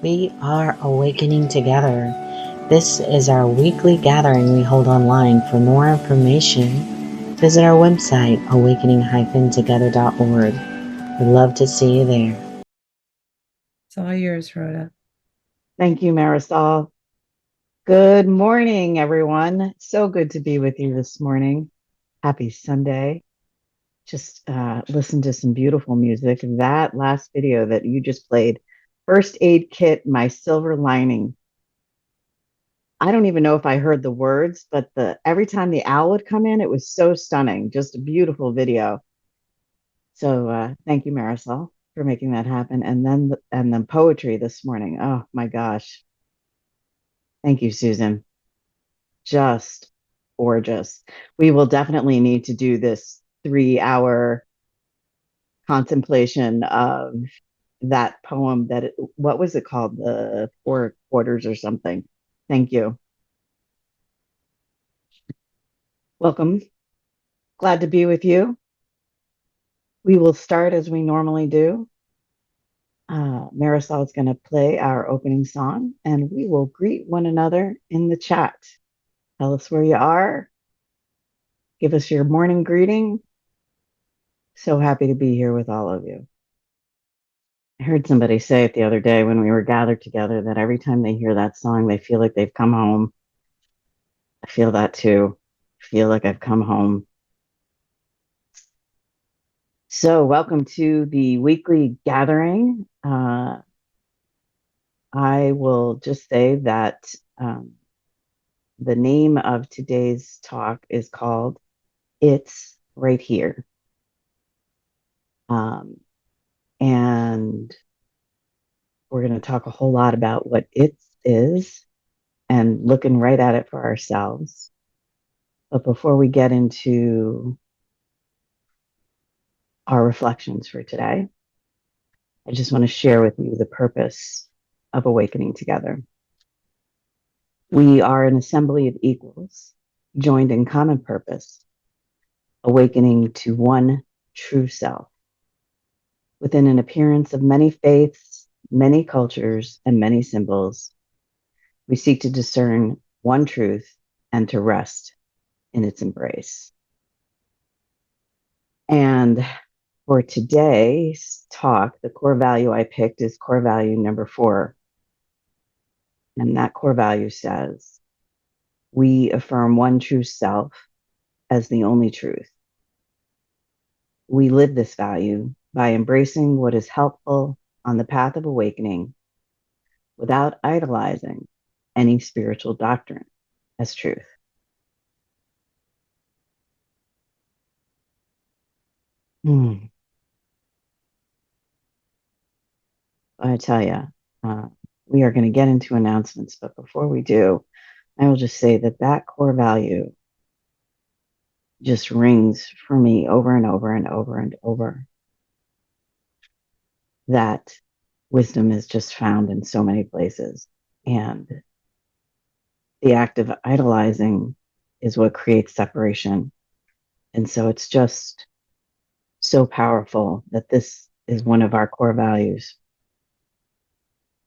We are awakening together. This is our weekly gathering we hold online. For more information, visit our website, awakening-together.org. We'd love to see you there. It's all yours, Rhoda. Thank you, Marisol. Good morning, everyone. So good to be with you this morning. Happy Sunday. Just listened to some beautiful music. That last video that you just played, First Aid Kit, My Silver Lining. I don't even know if I heard the words, but every time the owl would come in, it was so stunning. Just a beautiful video. So thank you, Marisol, for making that happen. And then poetry this morning. Oh my gosh. Thank you, Susan. Just gorgeous. We will definitely need to do this 3 hour contemplation of that poem what was it called? The Four Quarters or something. Thank you. Welcome. Glad to be with you. We will start as we normally do. Marisol is going to play our opening song and we will greet one another in the chat. Tell us where you are. Give us your morning greeting. So happy to be here with all of you. I heard somebody say it the other day when we were gathered together that every time they hear that song, they feel like they've come home. I feel that too. I feel like I've come home. So, welcome to the weekly gathering. I will just say that the name of today's talk is called It's Right Here. And we're going to talk a whole lot about what it is and looking right at it for ourselves. But before we get into our reflections for today, I just want to share with you the purpose of awakening together. We are an assembly of equals, joined in common purpose, awakening to one true self. Within an appearance of many faiths, many cultures, and many symbols, we seek to discern one truth and to rest in its embrace. And for today's talk, the core value I picked is core value number 4. And that core value says, we affirm one true self as the only truth. We live this value by embracing what is helpful on the path of awakening without idolizing any spiritual doctrine as truth. I tell you, we are going to get into announcements, but before we do, I will just say that core value just rings for me over and over and over and over. That wisdom is just found in so many places. And the act of idolizing is what creates separation. And so it's just so powerful that this is one of our core values.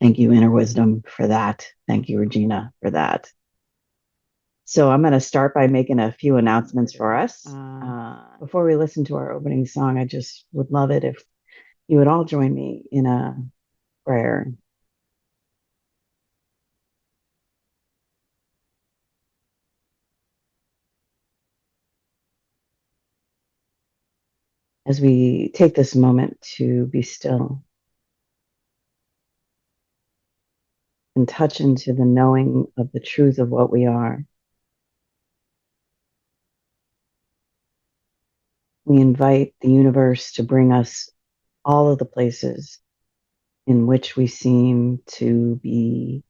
Thank you, Inner Wisdom, for that. Thank you, Regina, for that. So I'm going to start by making a few announcements for us. Before we listen to our opening song, I just would love it if you would all join me in a prayer. As we take this moment to be still and touch into the knowing of the truth of what we are, we invite the universe to bring us all of the places in which we seem to be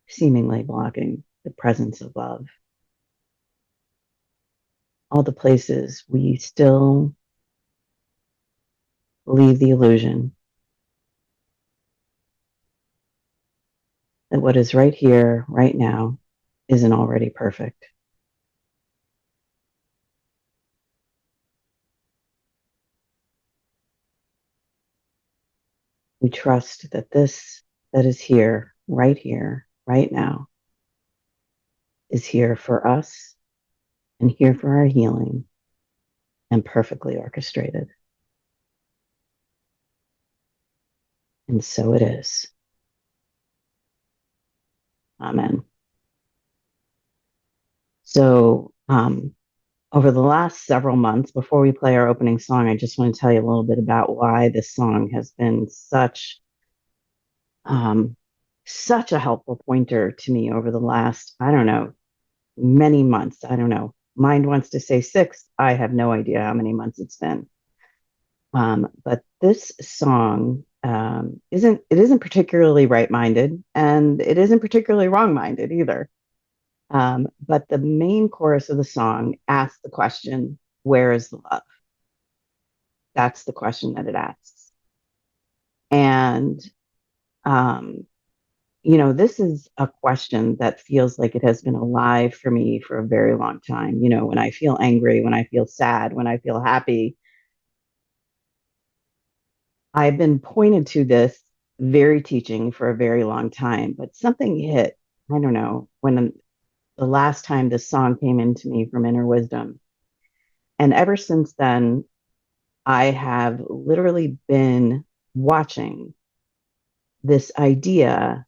seemingly blocking the presence of love. All the places we still believe the illusion that what is right here, right now, isn't already perfect. We trust that this that is here, right now, is here for us and here for our healing and perfectly orchestrated. And so it is. Amen. So, over the last several months, before we play our opening song, I just want to tell you a little bit about why this song has been such a helpful pointer to me over the last, I don't know, many months. I don't know. Mind wants to say 6. I have no idea how many months it's been. But this song isn't particularly right-minded, and it isn't particularly wrong-minded either. But the main chorus of the song asks the question, where is the love? That's the question that it asks. And, this is a question that feels like it has been alive for me for a very long time. When I feel angry, when I feel sad, when I feel happy, I've been pointed to this very teaching for a very long time, but something hit, I don't know, when the last time this song came into me from Inner Wisdom. And ever since then, I have literally been watching this idea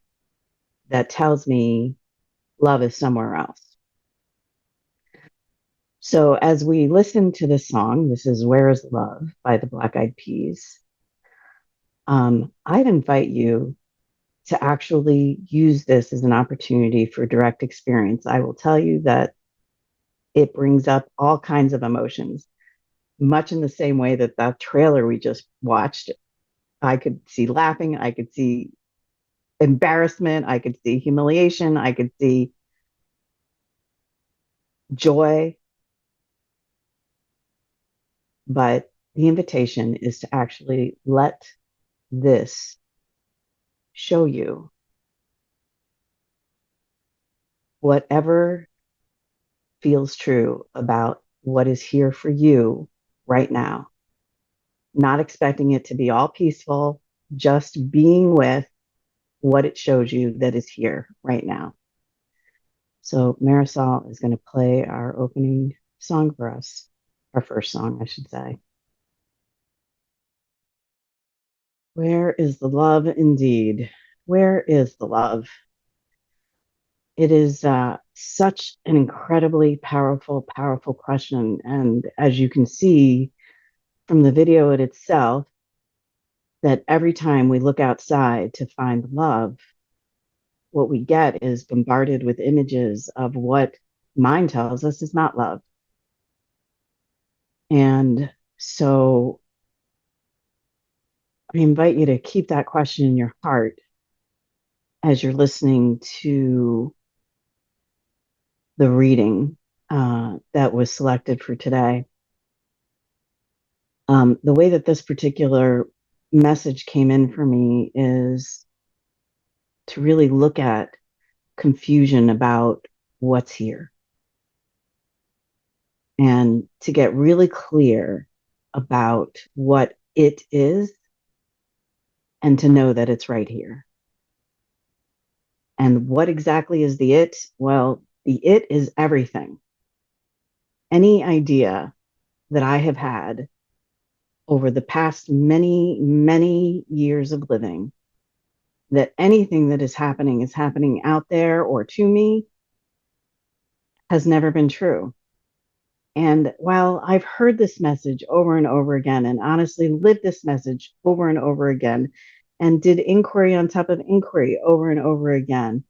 that tells me love is somewhere else. So as we listen to this song, this is Where is Love by the Black Eyed Peas. I'd invite you to actually use this as an opportunity for direct experience. I will tell you that it brings up all kinds of emotions, much in the same way that that trailer we just watched. I could see laughing, I could see embarrassment, I could see humiliation, I could see joy. But the invitation is to actually let this show you whatever feels true about what is here for you right now, not expecting it to be all peaceful, just being with what it shows you that is here right now. So Marisol is going to play our opening song for us, our first song, I should say. Where is the love indeed? Where is the love? It is such an incredibly powerful, powerful question. And as you can see from the video in itself, that every time we look outside to find love, what we get is bombarded with images of what mind tells us is not love. And so I invite you to keep that question in your heart as you're listening to the reading that was selected for today. The way that this particular message came in for me is to really look at confusion about what's here and to get really clear about what it is and to know that it's right here. And what exactly is the it? Well, the it is everything. Any idea that I have had over the past many, many years of living that anything that is happening out there or to me has never been true. And while I've heard this message over and over again, and honestly lived this message over and over again, and did inquiry on top of inquiry over and over again,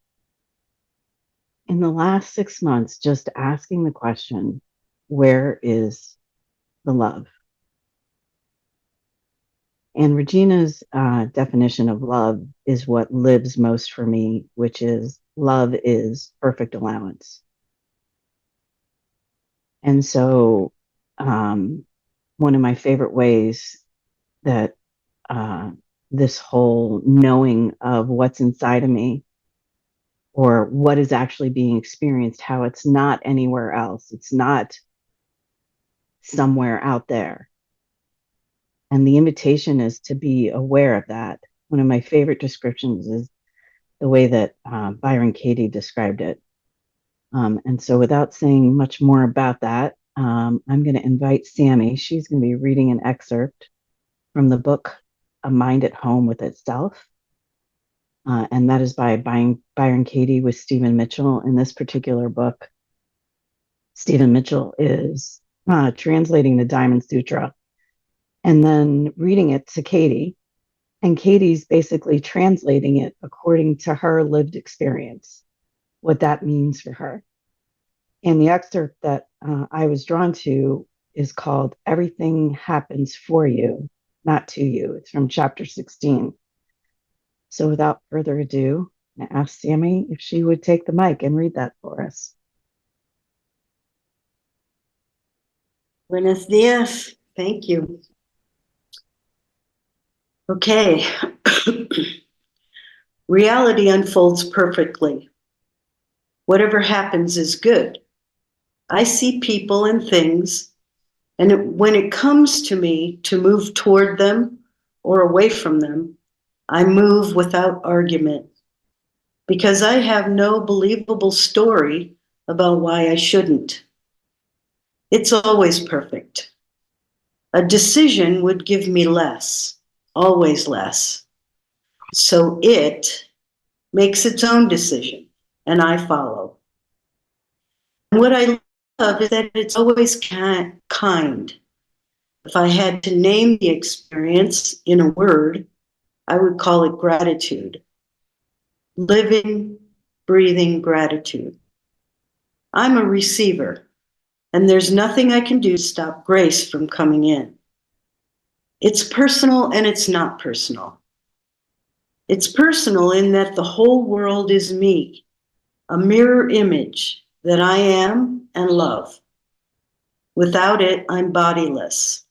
in the last 6 months, just asking the question, where is the love? And Regina's definition of love is what lives most for me, which is love is perfect allowance. And so one of my favorite ways that this whole knowing of what's inside of me or what is actually being experienced, how it's not anywhere else, it's not somewhere out there. And the invitation is to be aware of that, one of my favorite descriptions is the way that Byron Katie described it. And so without saying much more about that, I'm going to invite Sammy. She's going to be reading an excerpt from the book, A Mind at Home with Itself. And that is by Byron Katie with Stephen Mitchell. In this particular book, Stephen Mitchell is translating the Diamond Sutra and then reading it to Katie. And Katie's basically translating it according to her lived experience, what that means for her. And the excerpt that I was drawn to is called Everything Happens for You, Not to You. It's from chapter 16. So without further ado, I asked Sammy if she would take the mic and read that for us. Buenos dias. Thank you. Okay. Reality unfolds perfectly. Whatever happens is good. I see people and things, and when it comes to me to move toward them or away from them, I move without argument because I have no believable story about why I shouldn't. It's always perfect. A decision would give me less, always less. So it makes its own decision, and I follow. And what I love is that it's always kind. If I had to name the experience in a word, I would call it gratitude. Living, breathing gratitude. I'm a receiver, and there's nothing I can do to stop grace from coming in. It's personal and it's not personal. It's personal in that the whole world is me, a mirror image that I am and love. Without it, I'm bodiless.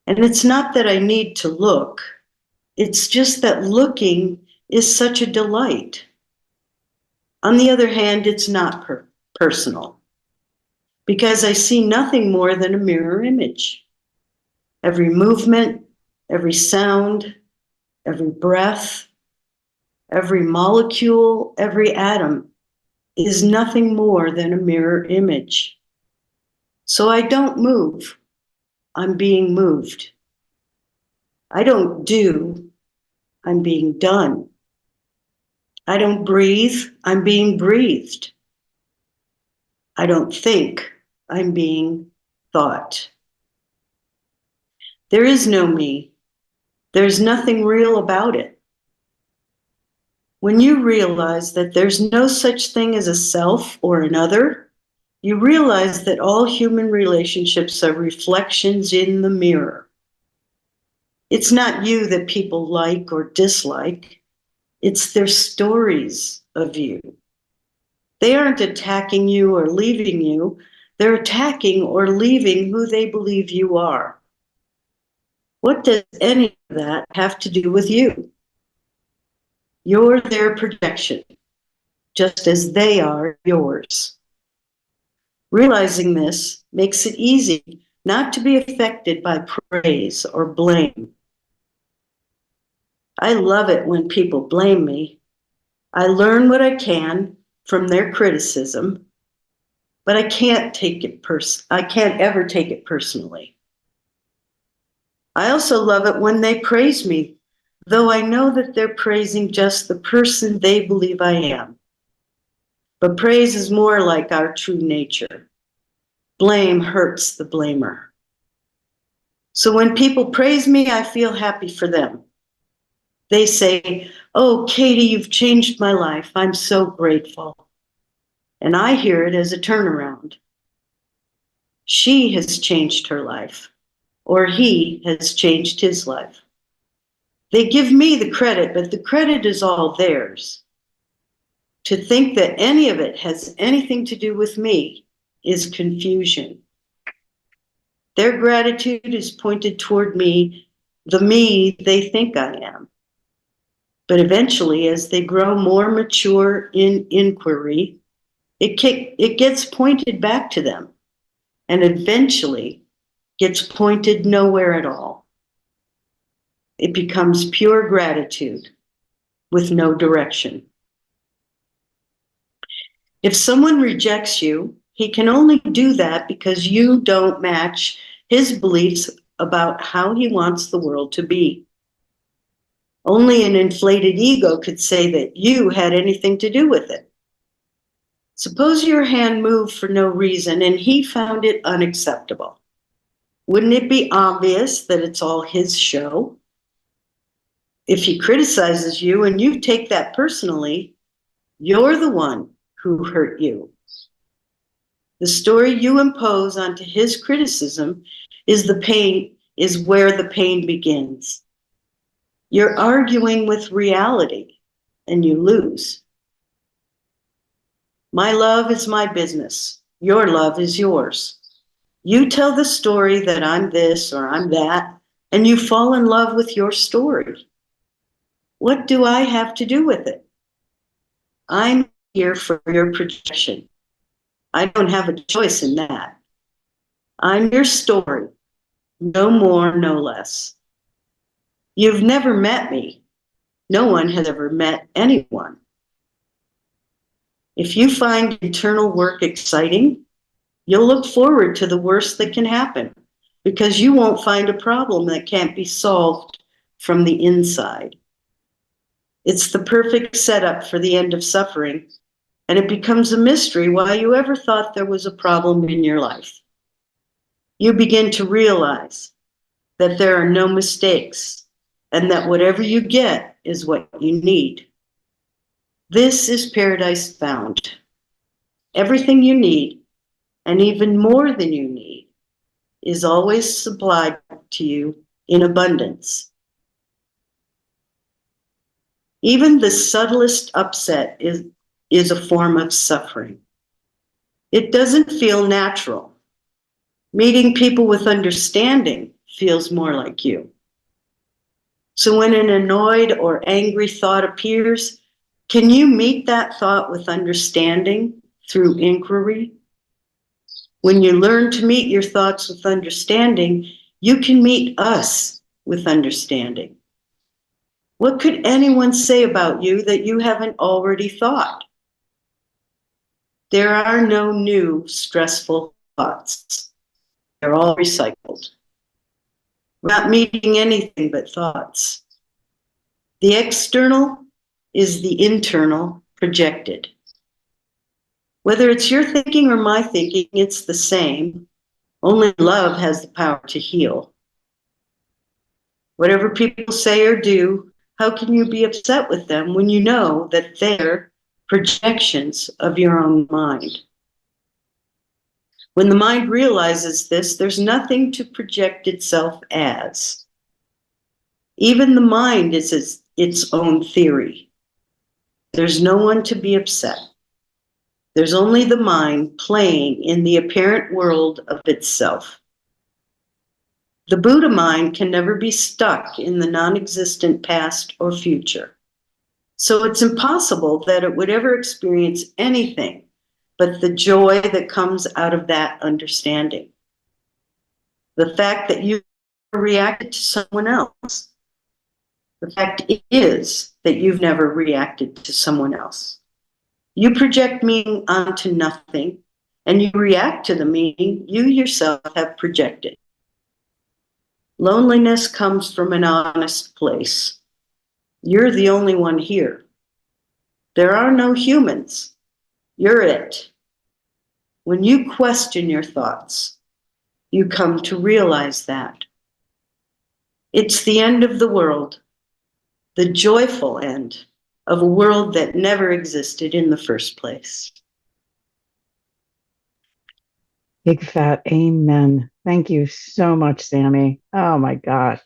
And it's not that I need to look. It's just that looking is such a delight. On the other hand, it's not personal because I see nothing more than a mirror image. Every movement, every sound, every breath, every molecule, every atom is nothing more than a mirror image. So I don't move, I'm being moved. I don't do, I'm being done. I don't breathe, I'm being breathed. I don't think, I'm being thought. There is no me. There's nothing real about it. When you realize that there's no such thing as a self or another, you realize that all human relationships are reflections in the mirror. It's not you that people like or dislike. It's their stories of you. They aren't attacking you or leaving you. They're attacking or leaving who they believe you are. What does any of that have to do with you? You're their projection, just as they are yours. Realizing this makes it easy not to be affected by praise or blame. I love it when people blame me. I learn what I can from their criticism, but I can't ever take it personally. I also love it when they praise me, though I know that they're praising just the person they believe I am. But praise is more like our true nature. Blame hurts the blamer. So when people praise me, I feel happy for them. They say, "Oh, Katie, you've changed my life. I'm so grateful." And I hear it as a turnaround. She has changed her life, or he has changed his life. They give me the credit, but the credit is all theirs. To think that any of it has anything to do with me is confusion. Their gratitude is pointed toward me, the me they think I am. But eventually, as they grow more mature in inquiry, it gets pointed back to them, and eventually gets pointed nowhere at all. It becomes pure gratitude with no direction. If someone rejects you, he can only do that because you don't match his beliefs about how he wants the world to be. Only an inflated ego could say that you had anything to do with it. Suppose your hand moved for no reason and he found it unacceptable. Wouldn't it be obvious that it's all his show? If he criticizes you and you take that personally, you're the one who hurt you. The story you impose onto his criticism is where the pain begins. You're arguing with reality and you lose. My love is my business. Your love is yours. You tell the story that I'm this or I'm that, and you fall in love with your story. What do I have to do with it? I'm here for your projection. I don't have a choice in that. I'm your story, no more, no less. You've never met me. No one has ever met anyone. If you find internal work exciting, you'll look forward to the worst that can happen because you won't find a problem that can't be solved from the inside. It's the perfect setup for the end of suffering, and it becomes a mystery why you ever thought there was a problem in your life. You begin to realize that there are no mistakes and that whatever you get is what you need. This is paradise found. Everything you need, and even more than you need, is always supplied to you in abundance. Even the subtlest upset is a form of suffering. It doesn't feel natural. Meeting people with understanding feels more like you. So when an annoyed or angry thought appears, can you meet that thought with understanding through inquiry? When you learn to meet your thoughts with understanding, you can meet us with understanding. What could anyone say about you that you haven't already thought? There are no new stressful thoughts. They're all recycled. We're not meeting anything but thoughts. The external is the internal projected. Whether it's your thinking or my thinking, it's the same. Only love has the power to heal. Whatever people say or do, how can you be upset with them when you know that they're projections of your own mind? When the mind realizes this, there's nothing to project itself as. Even the mind is its own theory. There's no one to be upset. There's only the mind playing in the apparent world of itself. The Buddha mind can never be stuck in the non-existent past or future. So it's impossible that it would ever experience anything but the joy that comes out of that understanding. The fact that you reacted to someone else. The fact is that you've never reacted to someone else. You project meaning onto nothing, and you react to the meaning you yourself have projected. Loneliness comes from an honest place. You're the only one here. There are no humans. You're it. When you question your thoughts, you come to realize that. It's the end of the world, the joyful end of a world that never existed in the first place. Big fat amen. Thank you so much, Sammy. Oh my gosh.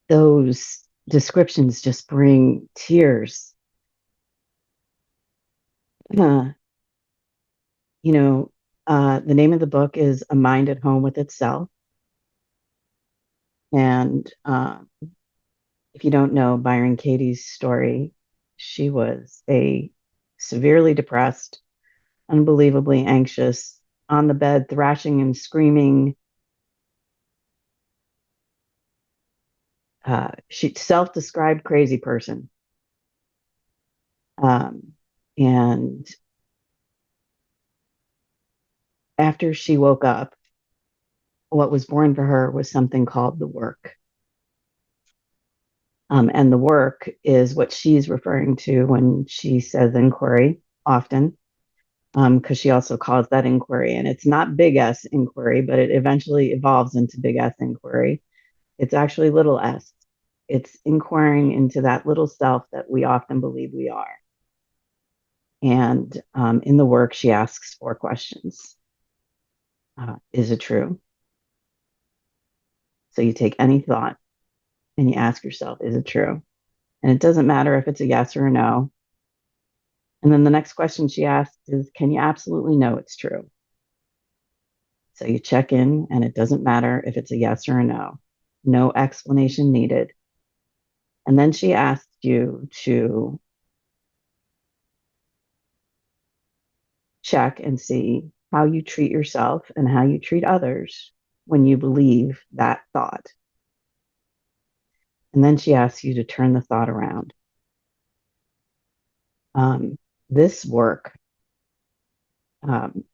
Those descriptions just bring tears. The name of the book is A Mind at Home with Itself. And if you don't know Byron Katie's story, she was a severely depressed, unbelievably anxious, on the bed, thrashing and screaming She self-described crazy person. And after she woke up, what was born for her was something called the work. And the work is what she's referring to when she says inquiry often, because she also calls that inquiry. And it's not big S inquiry, but it eventually evolves into big S inquiry. It's actually little s. It's inquiring into that little self that we often believe we are. And in the work, she asks 4 questions. Is it true? So you take any thought and you ask yourself, is it true? And it doesn't matter if it's a yes or a no. And then the next question she asks is, can you absolutely know it's true? So you check in, and it doesn't matter if it's a yes or a no. No explanation needed. And then she asks you to check and see how you treat yourself and how you treat others when you believe that thought. And then she asks you to turn the thought around. This work.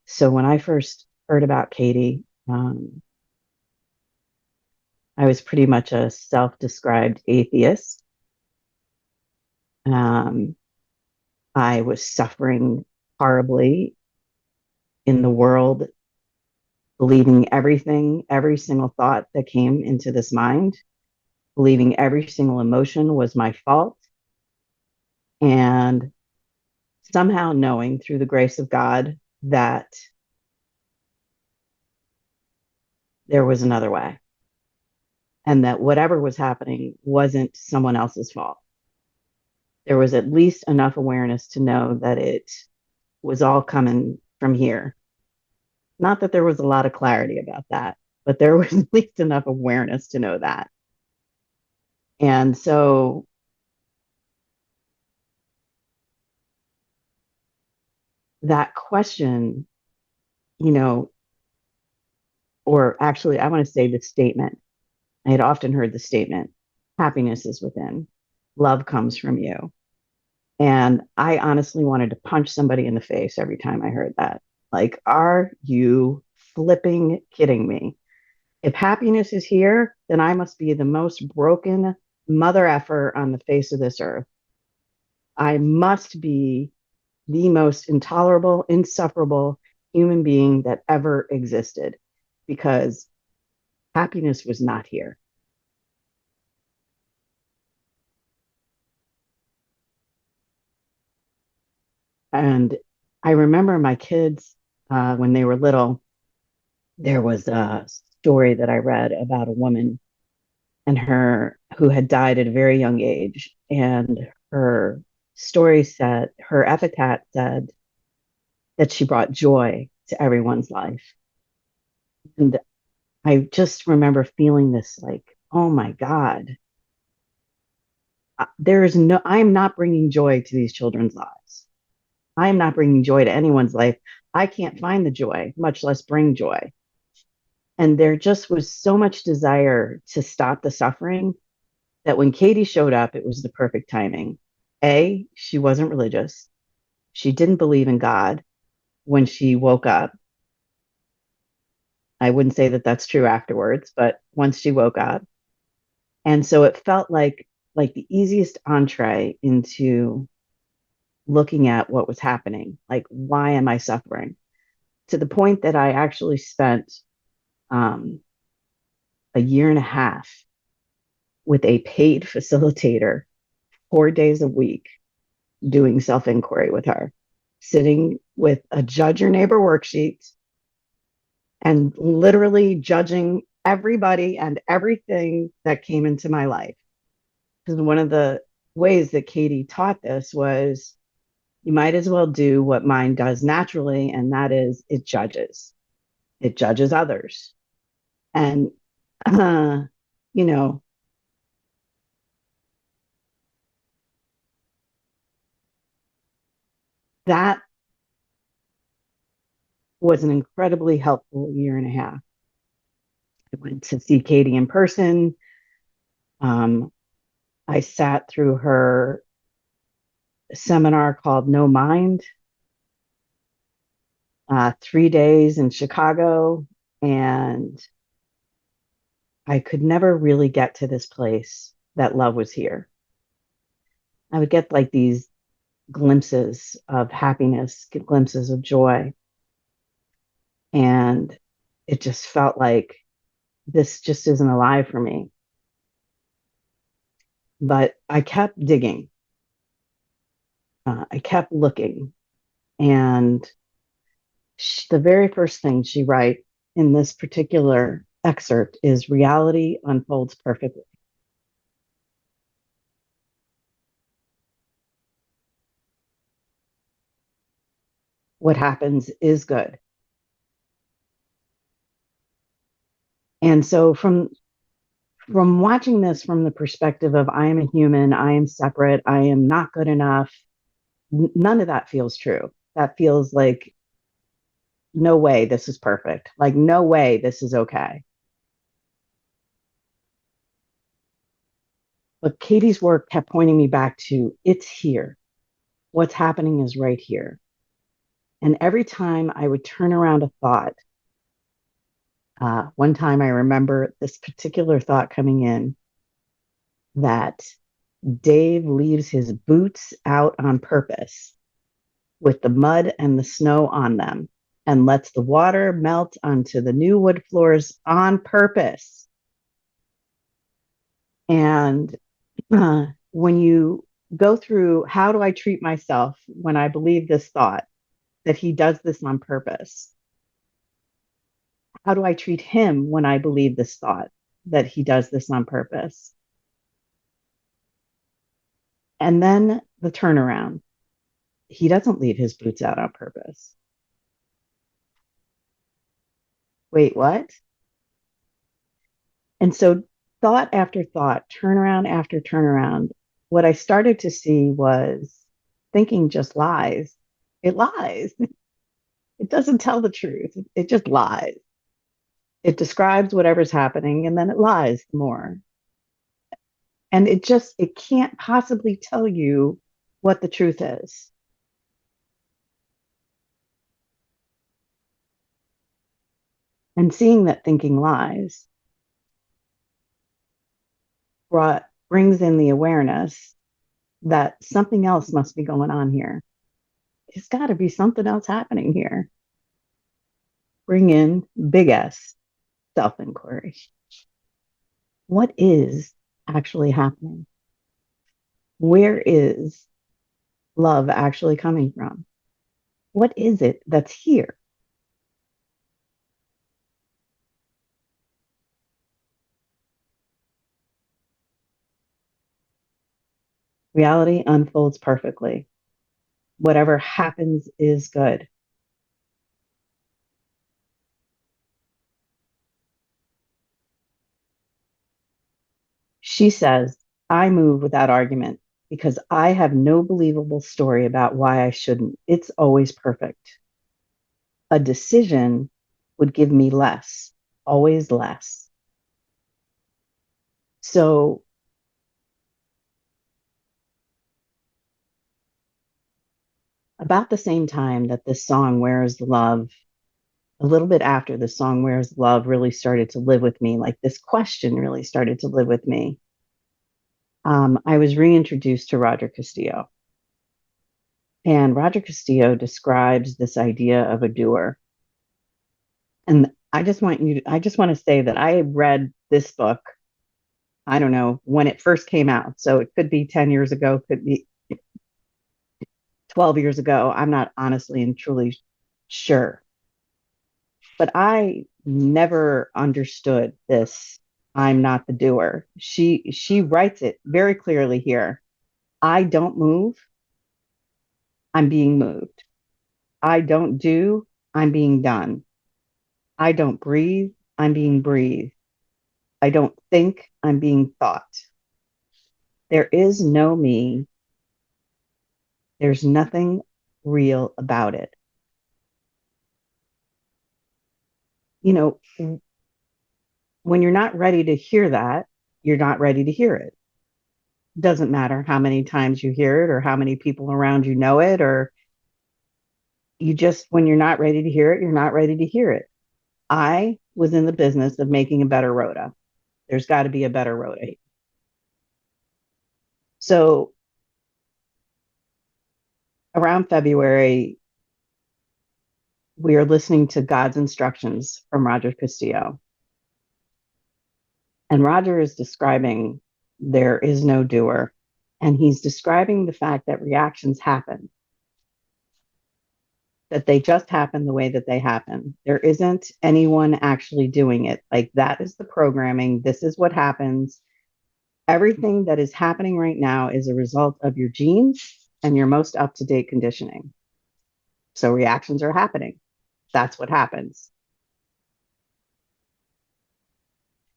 So when I first heard about Katie, I was pretty much a self-described atheist. I was suffering horribly in the world, believing everything, every single thought that came into this mind, believing every single emotion was my fault, and somehow knowing through the grace of God that there was another way, and that whatever was happening wasn't someone else's fault. There was at least enough awareness to know that it was all coming from here. Not that there was a lot of clarity about that, but there was at least enough awareness to know that. And so that question, or actually, I want to say the statement. I had often heard the statement, happiness is within, love comes from you. And I honestly wanted to punch somebody in the face every time I heard that. Like, are you flipping kidding me? If happiness is here, then I must be the most broken mother effer on the face of this earth. I must be the most intolerable, insufferable human being that ever existed because happiness was not here. And I remember my kids, when they were little, there was a story that I read about a woman and her who had died at a very young age. And her story said, her epitaph said that she brought joy to everyone's life. And I just remember feeling this like, oh my God, I'm not bringing joy to these children's lives. I'm not bringing joy to anyone's life. I can't find the joy, much less bring joy. And there just was so much desire to stop the suffering that when Katie showed up, it was the perfect timing. A, she wasn't religious. She didn't believe in God when she woke up. I wouldn't say that that's true afterwards, but once she woke up. And so it felt like the easiest entree into looking at what was happening. Like, why am I suffering? To the point that I actually spent a year and a half with a paid facilitator 4 days a week doing self inquiry with her, sitting with a judge your neighbor worksheet and literally judging everybody and everything that came into my life. Because one of the ways that Katie taught this was you might as well do what mind does naturally, and that is it judges. It judges others. And, you know, that was an incredibly helpful year and a half. I went to see Katie in person. I sat through her seminar called No Mind, 3 days in Chicago, and I could never really get to this place that love was here. I would get like these glimpses of happiness, glimpses of joy, and it just felt like this just isn't alive for me. But I kept digging. I kept looking, and the very first thing she writes in this particular excerpt is reality unfolds perfectly. What happens is good. And so from watching this from the perspective of I am a human, I am separate, I am not good enough, none of that feels true. That feels like no way this is perfect. Like no way this is okay. But Katie's work kept pointing me back to it's here. What's happening is right here. And every time I would turn around a thought, one time I remember this particular thought coming in that Dave leaves his boots out on purpose with the mud and the snow on them and lets the water melt onto the new wood floors on purpose. And when you go through, how do I treat myself when I believe this thought that he does this on purpose? How do I treat him when I believe this thought that he does this on purpose? And then the turnaround. He doesn't leave his boots out on purpose. Wait, what? And so thought after thought, turnaround after turnaround, what I started to see was thinking just lies. It lies. It doesn't tell the truth. It just lies. It describes whatever's happening and then it lies more. And it can't possibly tell you what the truth is. And seeing that thinking lies brings in the awareness that something else must be going on here. There's got to be something else happening here. Bring in big S, self-inquiry. What is actually happening? Where is love actually coming from? What is it that's here? Reality unfolds perfectly. Whatever happens is good. She says, I move without argument because I have no believable story about why I shouldn't. It's always perfect. A decision would give me less, always less. So about the same time that this song, Where is the Love, a little bit after the song, Where is the Love, really started to live with me, like this question really started to live with me, I was reintroduced to Roger Castillo. And Roger Castillo describes this idea of a doer. And I just want to say that I read this book, I don't know, when it first came out. So it could be 10 years ago, could be 12 years ago. I'm not honestly and truly sure. But I never understood this. I'm not the doer. She writes it very clearly here. I don't move. I'm being moved. I don't do. I'm being done. I don't breathe. I'm being breathed. I don't think. I'm being thought. There is no me. There's nothing real about it. You know, when you're not ready to hear that, you're not ready to hear it. Doesn't matter how many times you hear it or how many people around you know it, or you just, when you're not ready to hear it, you're not ready to hear it. I was in the business of making a better Rhoda. There's got to be a better Rhoda. So around February, we are listening to God's instructions from Roger Castillo. And Roger is describing there is no doer. And he's describing the fact that reactions happen, that they just happen the way that they happen. There isn't anyone actually doing it. Like, that is the programming. This is what happens. Everything that is happening right now is a result of your genes and your most up-to-date conditioning. So reactions are happening. That's what happens.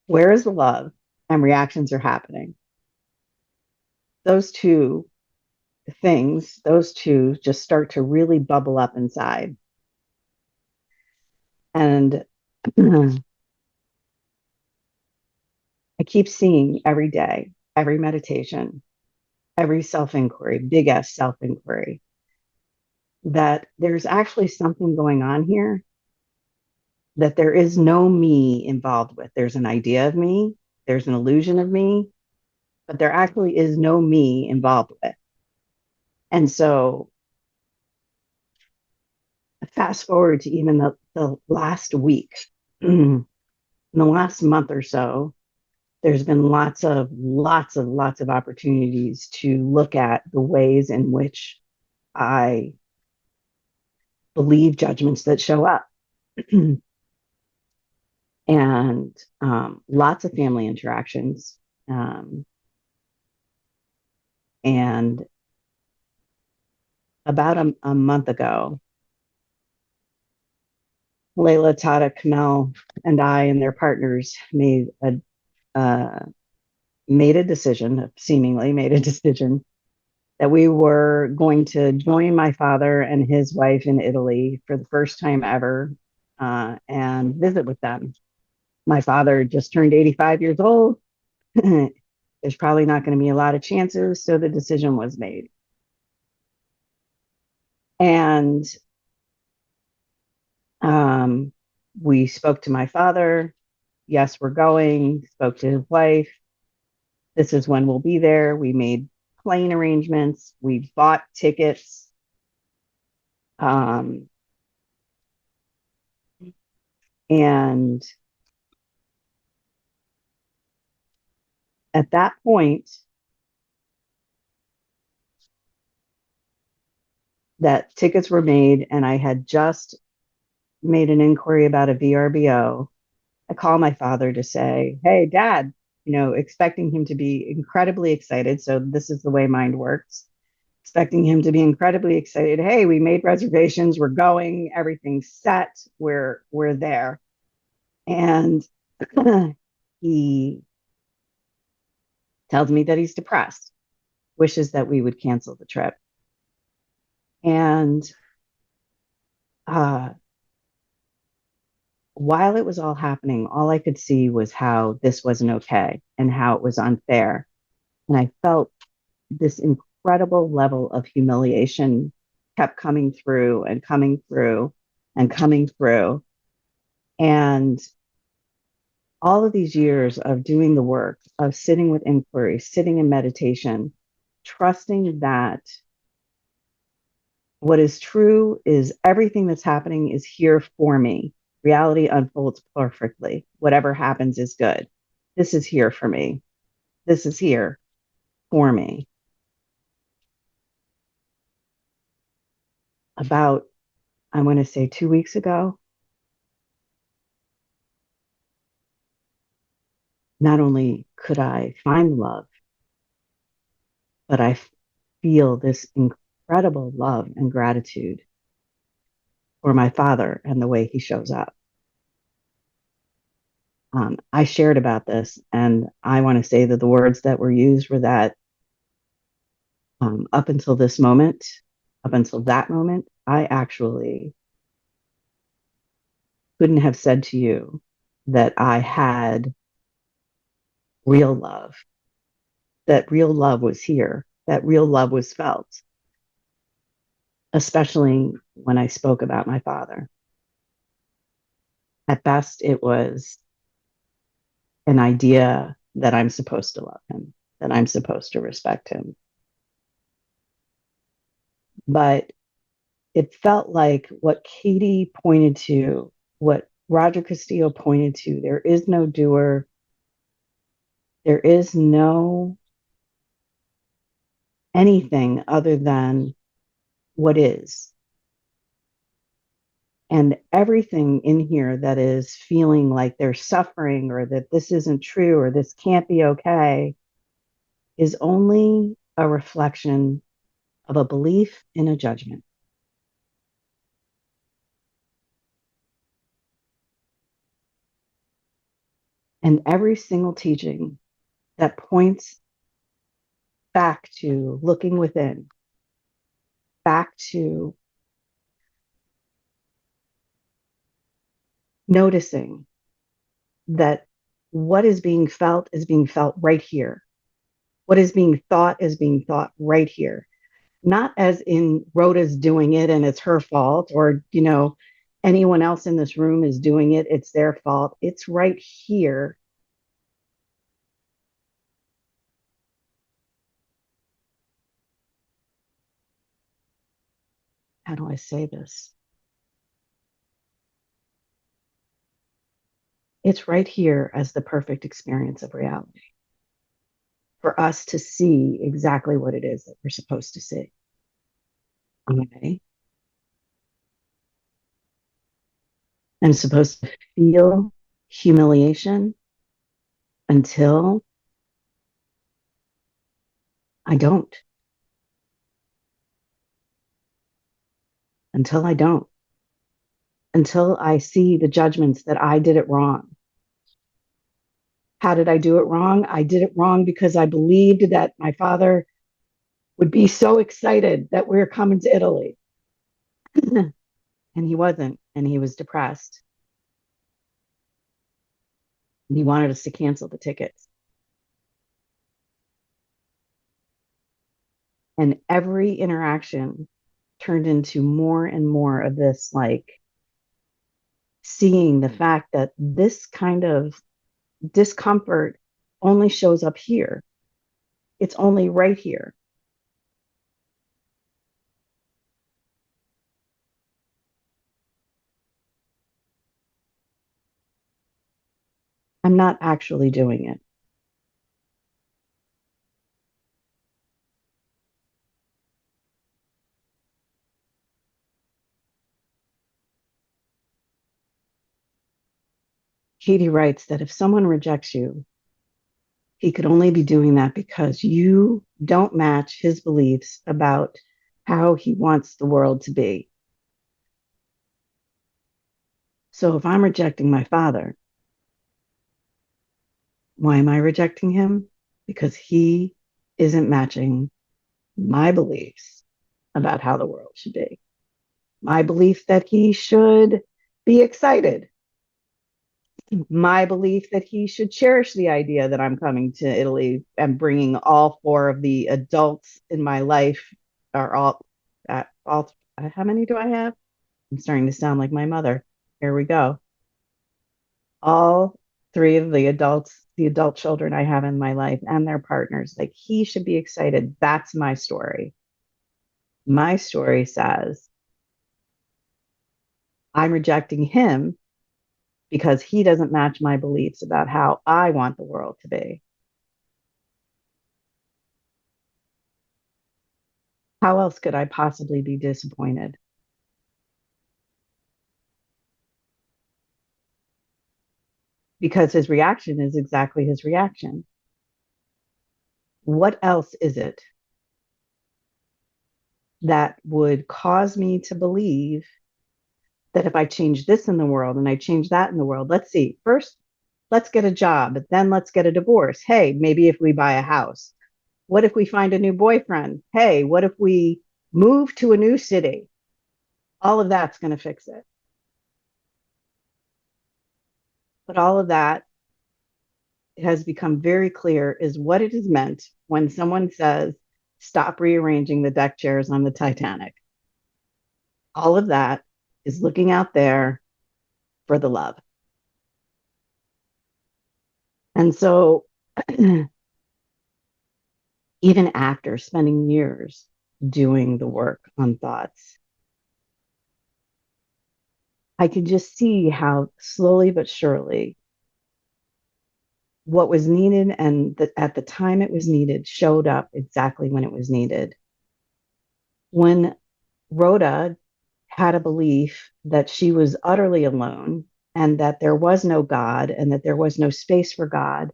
Where is the love? And reactions are happening. Those two things, those two just start to really bubble up inside. And I keep seeing every day, every meditation, every self-inquiry, big S self-inquiry, that there's actually something going on here that there is no me involved with. There's an idea of me, there's an illusion of me, but there actually is no me involved with. And so fast forward to even the last week, in the last month or so, there's been lots of opportunities to look at the ways in which I believe judgments that show up. And lots of family interactions. And about a month ago, Layla, Tata, Kamel, and I and their partners seemingly made a decision that we were going to join my father and his wife in Italy for the first time ever, and visit with them. My father just turned 85 years old. There's probably not going to be a lot of chances, so the decision was made. And we spoke to my father. Yes, we're going. Spoke to his wife. This is when we'll be there. We made plane arrangements. We bought tickets. And at that point, that tickets were made, and I had just made an inquiry about a VRBO. I call my father to say, hey, Dad, expecting him to be incredibly excited. So this is the way mind works. Expecting him to be incredibly excited. Hey, we made reservations. We're going. Everything's set. We're there. And he tells me that he's depressed, wishes that we would cancel the trip. And while it was all happening, all I could see was how this wasn't okay and how it was unfair. And I felt this incredible level of humiliation kept coming through and coming through and coming through. And all of these years of doing the work, of sitting with inquiry, sitting in meditation, trusting that what is true is everything that's happening is here for me. Reality unfolds perfectly. Whatever happens is good. This is here for me. This is here for me. About, I want to say 2 weeks ago, not only could I find love, but I feel this incredible love and gratitude for my father and the way he shows up. I shared about this, and I want to say that the words that were used were that up until that moment, I actually couldn't have said to you that I had real love, that real love was here, that real love was felt, especially when I spoke about my father. At best, it was an idea that I'm supposed to love him, that I'm supposed to respect him. But it felt like what Katie pointed to, what Roger Castillo pointed to, there is no doer, there is no anything other than what is. And everything in here that is feeling like they're suffering or that this isn't true or this can't be okay is only a reflection of a belief in a judgment. And every single teaching that points back to looking within, back to noticing that what is being felt right here. What is being thought is being thought right here. Not as in Rhoda's doing it and it's her fault, or, anyone else in this room is doing it, it's their fault. It's right here. How do I say this? It's right here as the perfect experience of reality for us to see exactly what it is that we're supposed to see. I am supposed to feel humiliation until I don't. Until I don't. Until I see the judgments that I did it wrong. How did I do it wrong? I did it wrong because I believed that my father would be so excited that we were coming to Italy. And he wasn't, and he was depressed. And he wanted us to cancel the tickets. And every interaction turned into more and more of this, like seeing the fact that this kind of discomfort only shows up here. It's only right here. I'm not actually doing it. Katie writes that if someone rejects you, he could only be doing that because you don't match his beliefs about how he wants the world to be. So if I'm rejecting my father, why am I rejecting him? Because he isn't matching my beliefs about how the world should be. My belief that he should be excited. My belief that he should cherish the idea that I'm coming to Italy and bringing all four of the adults in my life, or all, how many do I have? I'm starting to sound like my mother. Here we go. All three of the adult children I have in my life and their partners, like he should be excited. That's my story. My story says I'm rejecting him because he doesn't match my beliefs about how I want the world to be. How else could I possibly be disappointed? Because his reaction is exactly his reaction. What else is it that would cause me to believe that if I change this in the world and I change that in the world, let's see, first, let's get a job, then let's get a divorce. Hey, maybe if we buy a house. What if we find a new boyfriend? Hey, what if we move to a new city? All of that's going to fix it. But all of that has become very clear is what it is meant when someone says, stop rearranging the deck chairs on the Titanic. All of that is looking out there for the love. And so, even after spending years doing the work on thoughts, I could just see how slowly but surely what was needed and that at the time it was needed showed up exactly when it was needed. When Rhoda had a belief that she was utterly alone and that there was no God and that there was no space for God,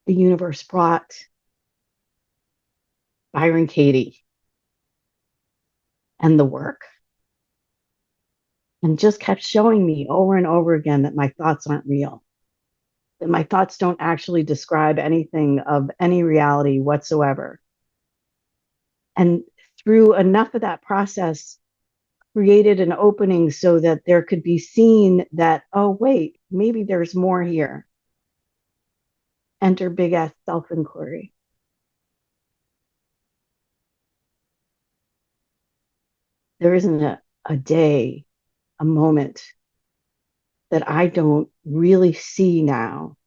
the universe brought Byron Katie and the work and just kept showing me over and over again that my thoughts aren't real, that my thoughts don't actually describe anything of any reality whatsoever. And through enough of that process, created an opening so that there could be seen that, oh, wait, maybe there's more here. Enter big ass self inquiry. There isn't a day, a moment that I don't really see now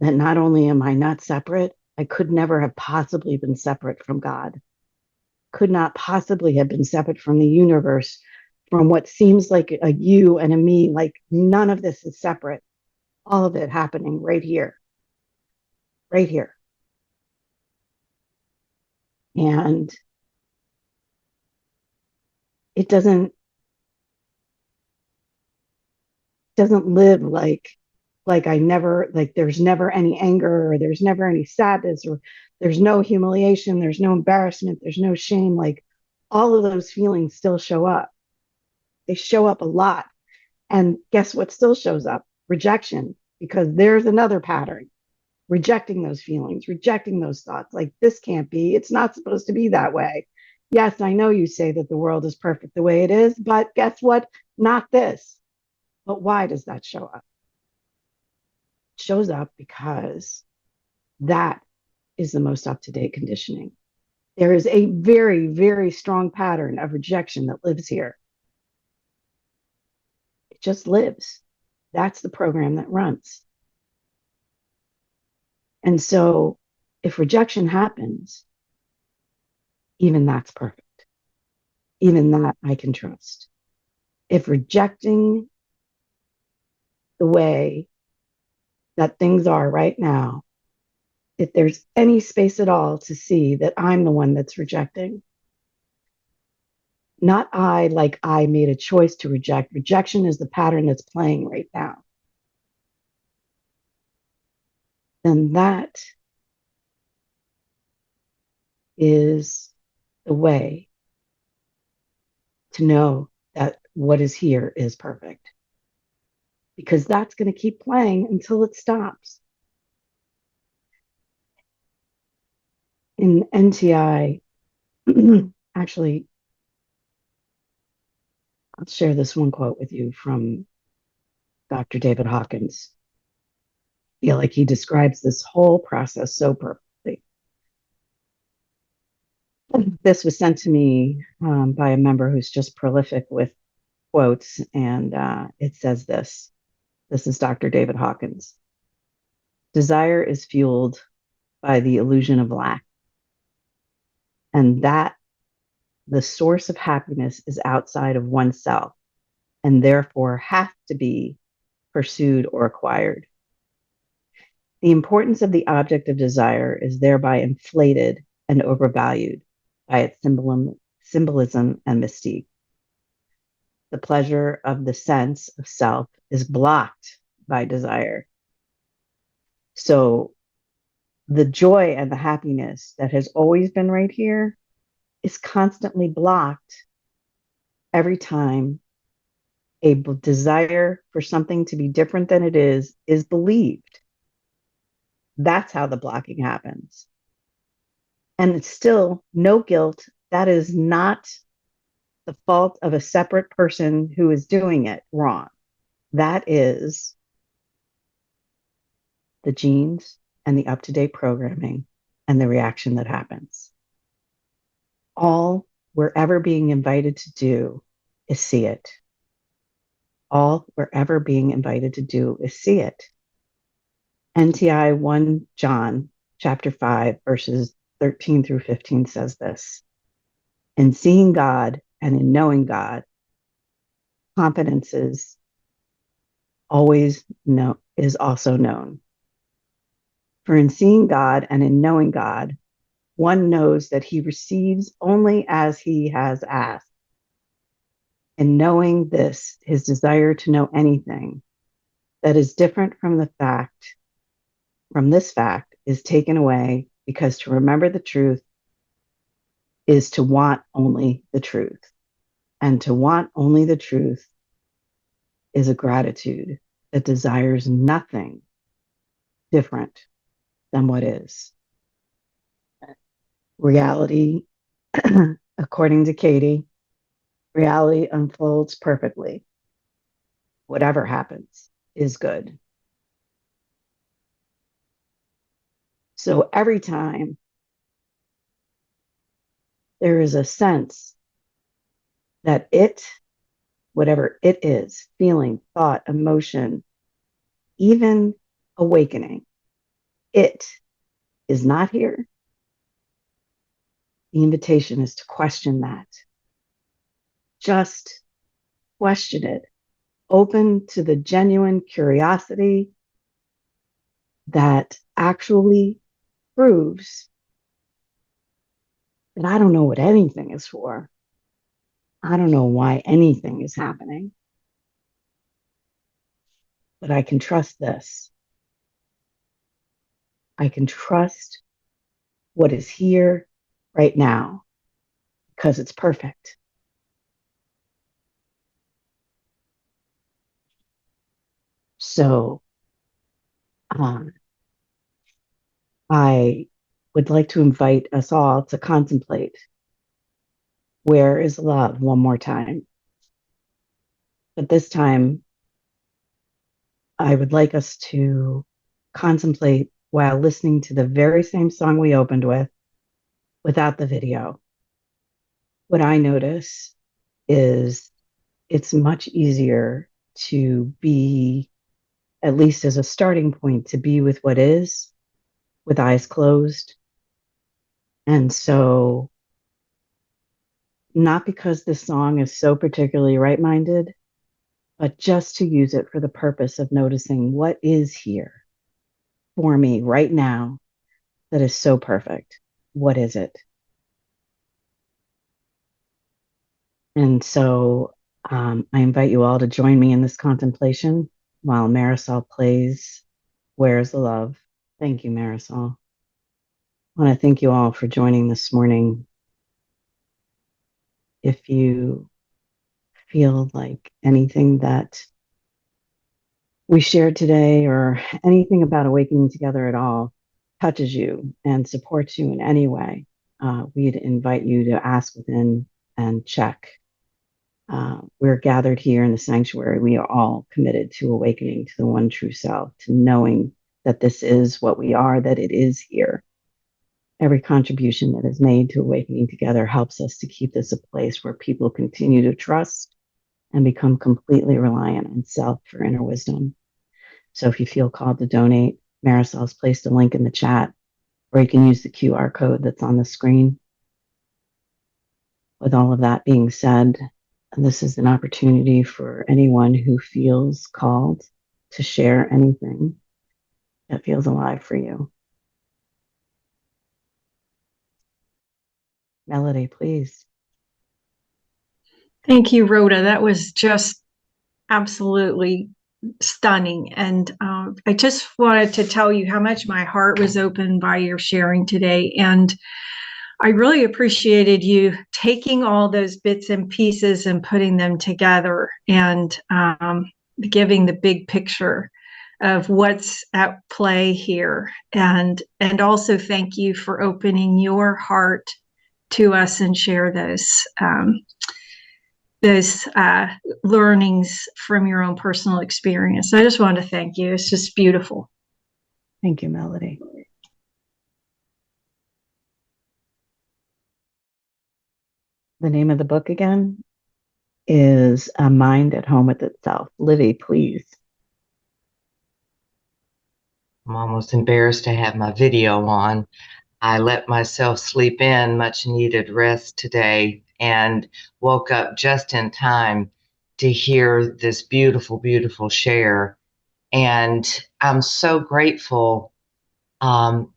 that not only am I not separate, I could never have possibly been separate from God, could not possibly have been separate from the universe, from what seems like a you and a me. Like none of this is separate. All of it happening right here, right here. And it doesn't live like I never, like there's never any anger or there's never any sadness or there's no humiliation, there's no embarrassment, there's no shame. Like all of those feelings still show up. They show up a lot. And guess what still shows up? Rejection, because there's another pattern. Rejecting those feelings, rejecting those thoughts. Like this can't be, it's not supposed to be that way. Yes, I know you say that the world is perfect the way it is, but guess what? Not this. But why does that show up? It shows up because that is the most up-to-date conditioning. There is a very, very strong pattern of rejection that lives here. It just lives. That's the program that runs. And so if rejection happens, even that's perfect. Even that I can trust. If rejecting the way that things are right now, if there's any space at all to see that I'm the one that's rejecting, not I, like I made a choice to reject. Rejection is the pattern that's playing right now. Then that is the way to know that what is here is perfect. Because that's going to keep playing until it stops. In NTI, actually, I'll share this one quote with you from Dr. David Hawkins. I feel like he describes this whole process so perfectly. This was sent to me by a member who's just prolific with quotes, and it says this. This is Dr. David Hawkins. Desire is fueled by the illusion of lack, and that the source of happiness is outside of oneself, and therefore has to be pursued or acquired. The importance of the object of desire is thereby inflated and overvalued by its symbolism and mystique. The pleasure of the sense of self is blocked by desire. So the joy and the happiness that has always been right here is constantly blocked every time a desire for something to be different than it is believed. That's how the blocking happens. And it's still no guilt. That is not the fault of a separate person who is doing it wrong. That is the genes and the up-to-date programming and the reaction that happens. All we're ever being invited to do is see it. All we're ever being invited to do is see it. NTI 1 John chapter 5 verses 13 through 15 says this: in seeing God and in knowing God, confidence is also known. For in seeing God and in knowing God, one knows that he receives only as he has asked. In knowing this, his desire to know anything that is different from this fact is taken away, because to remember the truth is to want only the truth. And to want only the truth is a gratitude that desires nothing different than what is. Reality, according to Katie, reality unfolds perfectly. Whatever happens is good. So every time there is a sense that whatever it is, feeling, thought, emotion, even awakening, it is not here, the invitation is to question that. Just question it. Open to the genuine curiosity that actually proves that I don't know what anything is for. I don't know why anything is happening. But I can trust this. I can trust what is here right now because it's perfect. So I would like to invite us all to contemplate where is love one more time. But this time, I would like us to contemplate while listening to the very same song we opened with, without the video. What I notice is it's much easier to be, at least as a starting point, to be with what is, with eyes closed. And so, not because this song is so particularly right-minded, but just to use it for the purpose of noticing what is here for me right now that is so perfect. What is it? And so I invite you all to join me in this contemplation while Marisol plays Where's the Love? Thank you, Marisol. I want to thank you all for joining this morning. If you feel like anything that we shared today or anything about awakening together at all touches you and supports you in any way, we'd invite you to ask within and check. We're gathered here in the sanctuary. We are all committed to awakening to the one true self, to knowing that this is what we are, that it is here. Every contribution that is made to awakening together helps us to keep this a place where people continue to trust and become completely reliant on self for inner wisdom. So if you feel called to donate, Marisol's placed a link in the chat, or you can use the QR code that's on the screen. With all of that being said, this is an opportunity for anyone who feels called to share anything that feels alive for you. Melody, please. Thank you, Rhoda. That was just absolutely stunning. And I just wanted to tell you how much my heart was opened by your sharing today. And I really appreciated you taking all those bits and pieces and putting them together and giving the big picture of what's at play here. And also thank you for opening your heart to us and share those learnings from your own personal experience. So I just wanted to thank you. It's just beautiful. Thank you, Melody. The name of the book again is A Mind at Home with Itself. Livy, please. I'm almost embarrassed to have my video on. I let myself sleep in much needed rest today and woke up just in time to hear this beautiful, beautiful share. And I'm so grateful. Um,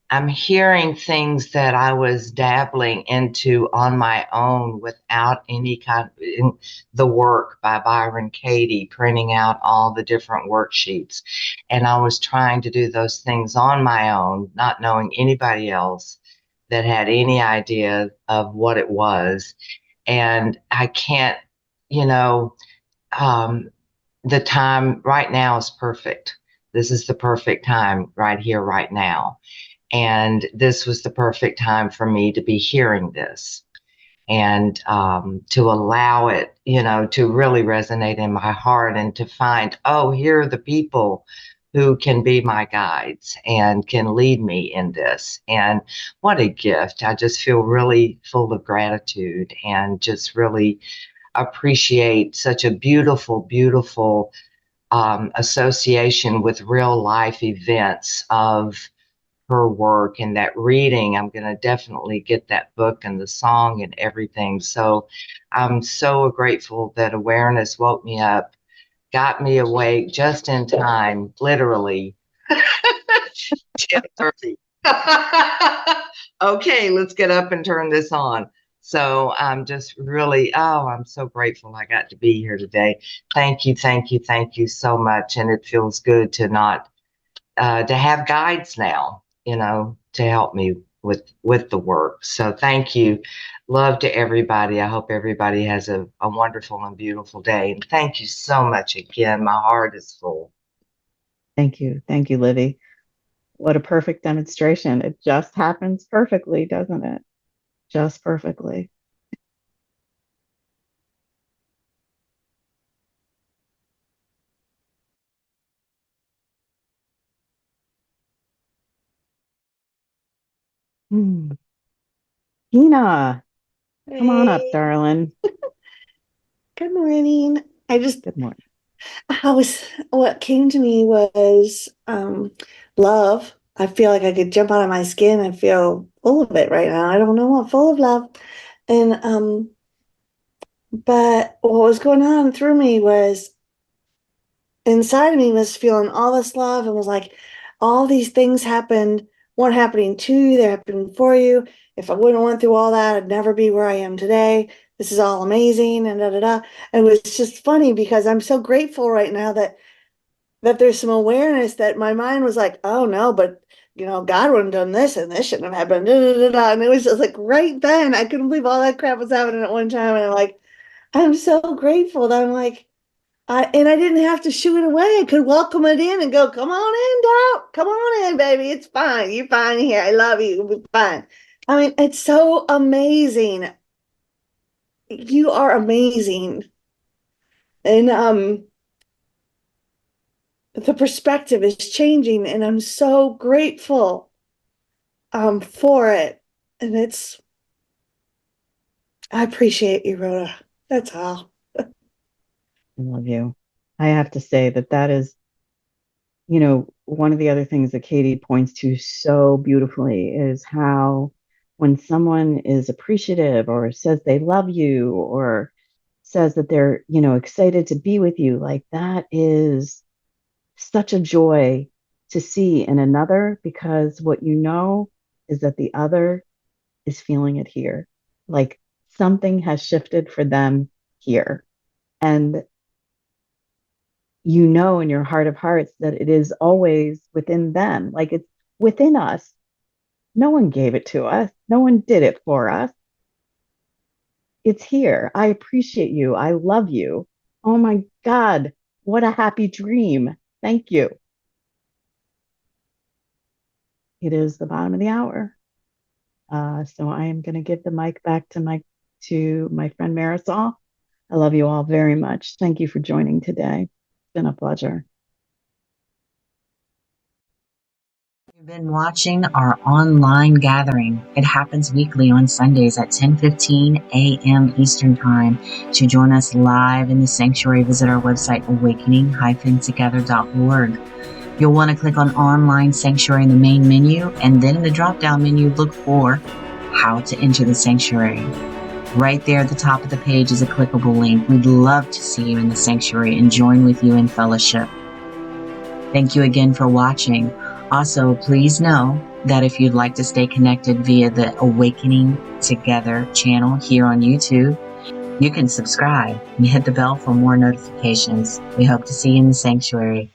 I'm hearing things that I was dabbling into on my own without any kind of the work by Byron Katie, printing out all the different worksheets. And I was trying to do those things on my own, not knowing anybody else that had any idea of what it was. And I can't, you know, um, the time right now is perfect. This is the perfect time right here, right now. And this was the perfect time for me to be hearing this and to allow it, to really resonate in my heart and to find, oh, here are the people who can be my guides and can lead me in this. And what a gift. I just feel really full of gratitude and just really appreciate such a beautiful, beautiful association with real life events of her work and that reading. I'm going to definitely get that book and the song and everything. So I'm so grateful that awareness woke me up, got me awake just in time, literally. 10:30. Okay, let's get up and turn this on. So I'm just really, I'm so grateful I got to be here today. Thank you, thank you, thank you so much. And it feels good to not to have guides now, to help me with the work. So thank you. Love to everybody. I hope everybody has a wonderful and beautiful day. And thank you so much again. My heart is full. Thank you. Thank you, Livy. What a perfect demonstration. It just happens perfectly, doesn't it? Just perfectly. Tina, come on up, darling. Good morning. Good morning. What came to me was love. I feel like I could jump out of my skin. I feel full of it right now. I don't know what, full of love. And but what was going on through me was inside of me was feeling all this love and was like, all these things weren't happening to you, they're happening for you. If I wouldn't have went through all that, I'd never be where I am today. This is all amazing and da da da. And it was just funny because I'm so grateful right now that there's some awareness that my mind was like, oh no, but God wouldn't have done this and this shouldn't have happened. Da, da, da, da. And it was just like right then, I couldn't believe all that crap was happening at one time. And I'm so grateful that I'm like, I didn't have to shoo it away. I could welcome it in and go, come on in, Doc. Come on in, baby. It's fine. You're fine here. I love you. It'll be fine. I mean, it's so amazing. You are amazing. And the perspective is changing and I'm so grateful for it. And I appreciate you, Rhoda. That's all. I love you. I have to say that is, one of the other things that Katie points to so beautifully is how when someone is appreciative or says they love you or says that they're, excited to be with you, like that is such a joy to see in another, because what you know is that the other is feeling it here. Like something has shifted for them here. And in your heart of hearts that it is always within them. Like it's within us. No one gave it to us. No one did it for us. It's here. I appreciate you. I love you. Oh my God. What a happy dream. Thank you. It is the bottom of the hour. So I am going to give the mic back to my friend Marisol. I love you all very much. Thank you for joining today. It's been a pleasure. You've been watching our online gathering. It happens weekly on Sundays at 10:15 a.m. Eastern Time. To join us live in the sanctuary, visit our website, awakening-together.org. You'll want to click on Online Sanctuary in the main menu, and then in the drop-down menu, look for How to Enter the Sanctuary. Right there at the top of the page is a clickable link. We'd love to see you in the sanctuary and join with you in fellowship. Thank you again for watching. Also, please know that if you'd like to stay connected via the Awakening Together channel here on YouTube, you can subscribe and hit the bell for more notifications. We hope to see you in the sanctuary.